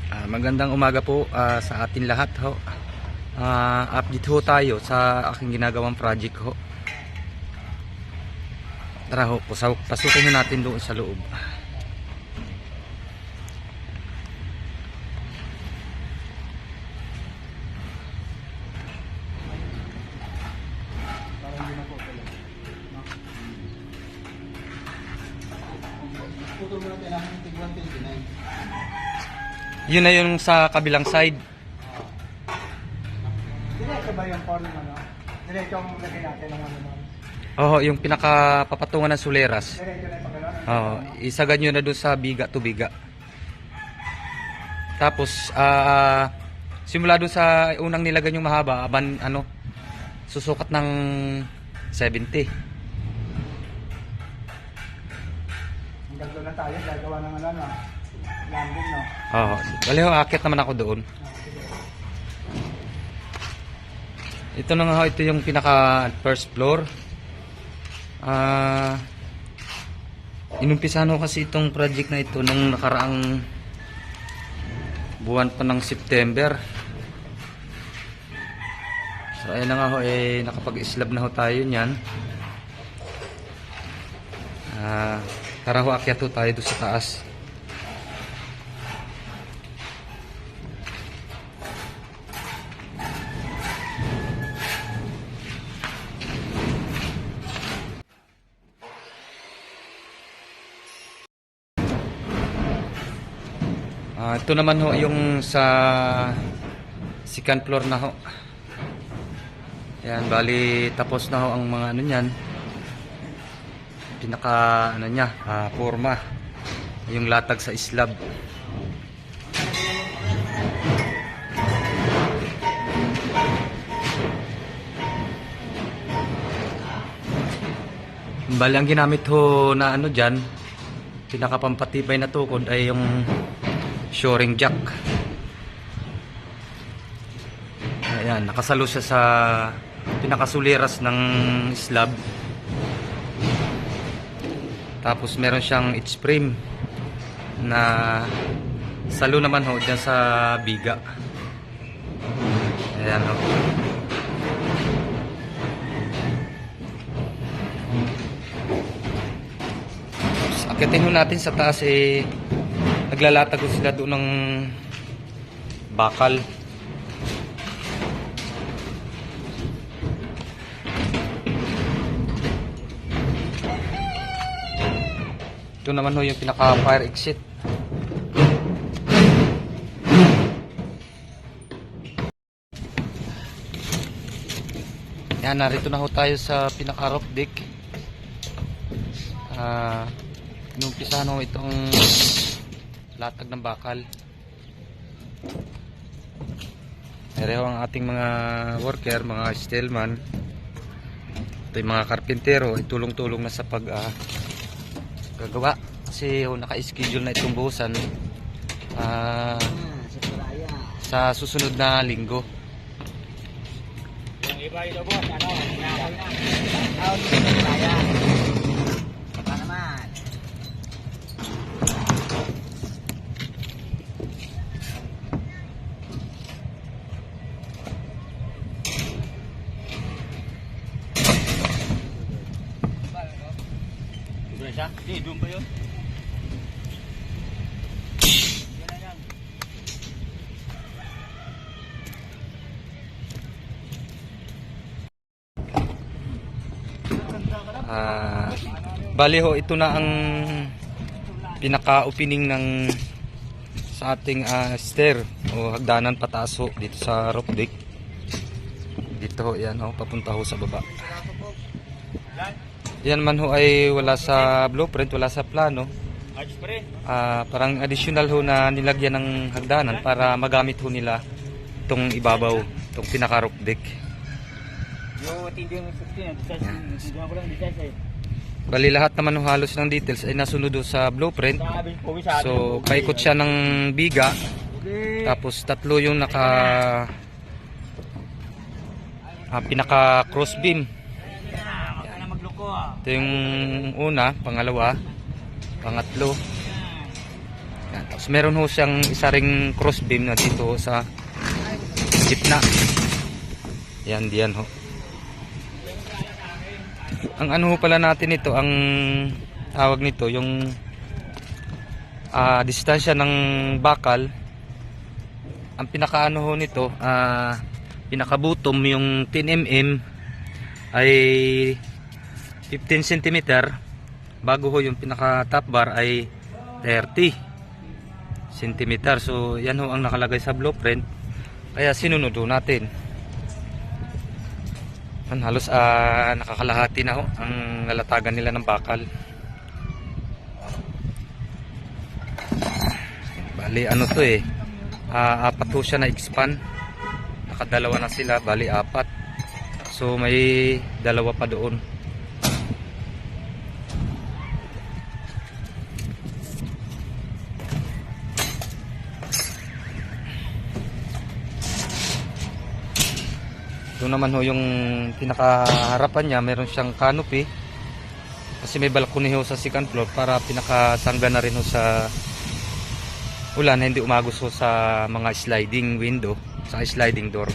Magandang umaga po sa atin lahat ho. Update ho tayo sa aking ginagawang project ho. Tara ho, pasukin natin doon sa loob. Yun na yung sa kabilang side. Diretso ba yung corner ano? Diretso ang lagay natin ng ano nun? Oo, yung pinakapapatungan ng suleras. Diretso na yung pagkano? Oo, isagad nyo na doon sa biga to biga. Tapos, simula doon sa unang nilagay yung mahaba, susukat ng 70. Hanggang doon na tayo, gagawa ng ano, landing, no? Oo, bali ho, akit naman ako doon. Ito na nga ho, ito yung pinaka first floor. Inumpisahan ho kasi itong project na ito nung nakaraang buwan pa ng September. So ayun na nga ho, nakapag-slab na ho tayo niyan. Tara ho, akyat ho tayo doon sa taas. Ito naman ho yung sa second floor na ho. Yan, bali tapos na ho ang mga ano niyan. Pinaka ano niya, forma. Yung latag sa slab. Bali ang ginamit ho na ano diyan, pinaka pampatibay na tukod ay yung shoring jack. Ayan, nakasalo siya sa pinakasuliras ng slab. Tapos meron siyang edge frame na salo naman ho dyan sa biga. Ayan ho. Tapos akitin ho natin sa taas, naglalatag sila doon ng bakal. Ito naman ho yung pinaka fire exit. Yan, narito na ho tayo sa pinaka roof deck. Inumpisahan ho itong latag ng bakal. Pareho ang ating mga worker, mga steelman. Ito yung mga karpintero, tulong-tulong na sa gagawa. Kasi naka-schedule na itong buhusan sa susunod na linggo. Yung iba ito boss, ano? Hindi, doon ba yun? Bali ho, ito na ang pinaka-opening ng sa ating stair o hagdanan pataas ho dito sa roof deck. Dito ho, yan ho, papunta ho sa baba. Yan man ho ay wala sa blueprint, wala sa plano. Parang additional ho na nilagyan ng hagdanan para magamit ho nila itong ibabaw, itong pinaka roof deck. Bali lahat naman ho halos ng details ay nasunod ho sa blueprint. So kaikot siya ng biga. Tapos tatlo yung pinaka cross beam. Ito yung una, pangalawa, pangatlo. Yan. Tapos meron ho siyang isa ring cross beam na dito sa gitna. Yan, diyan ho. Ang ano ho pala natin ito, ang tawag nito, yung distansya ng bakal. Ang pinakaano ho nito, pinakabutom yung 10 mm ay 15 cm. Bago ho yung pinaka top bar ay 30 cm. So yan ho ang nakalagay sa blueprint. Kaya sinunod ho natin. Halos nakakalahati na ho ang lalatagan nila ng bakal. Bali ano to apat ho siya na expand. Nakadalawa na sila, bali apat. So may dalawa pa doon. Doon naman ho yung pinakaharapan niya, meron siyang canopy. Kasi may balcony ho sa second floor para pinakasangga na rin ho sa ulan, hindi umagos ho sa mga sliding window, sa sliding door.